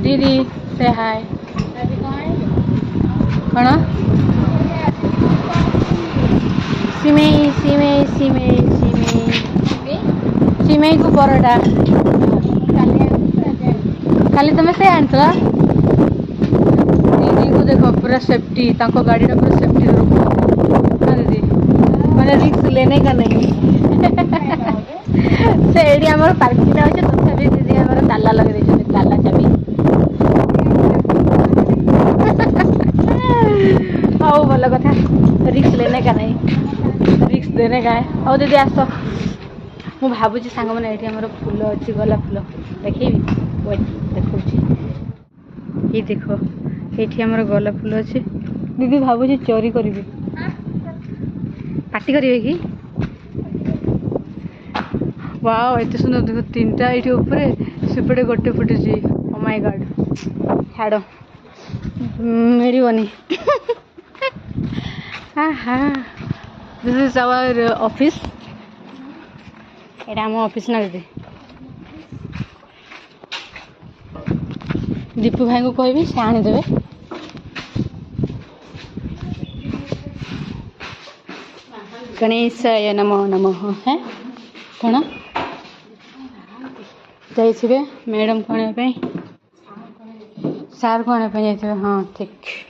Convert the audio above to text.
दीदी से हाय कौन सिमेई सिमेई सिमेई सिमेई सिमेई को परोटा खाली तुम से आनला दीदी को देखो पूरा सेफ्टी ताको गाड़ी टा पूरा सेफ्टी रखो हाँ दीदी मैंने रिस्क लेने का नहीं से एडी हमर पार्किंग अच्छे तथापि दीदी हमर ताला लगे देछन ताला चाबी आओ भल कथा रिस्क लेने का नहीं रिस्क देने का है आओ दीदी आस मु भावुची सांग मैंने ये आम फूल अच्छी गला फूल देखेबी देखो ये देखो ये आमर गला फूल अच्छे दीदी भावुची चोरी करी पार्टी करेंगे कि वाओ एत सुंदर देखो तीन टा ये ऊपर सेपटे गोटे फुटे ओ माय गॉड छाड़ मेरी बनी हाँ दिस इज आवर ऑफिस एटा आम ऑफिस ना दीदी दीपू भाई को कहबी से आनीदेवे गणेशाय नमो नमः है कौन जाइए मैडम को आने सार को आने जाइए हाँ ठीक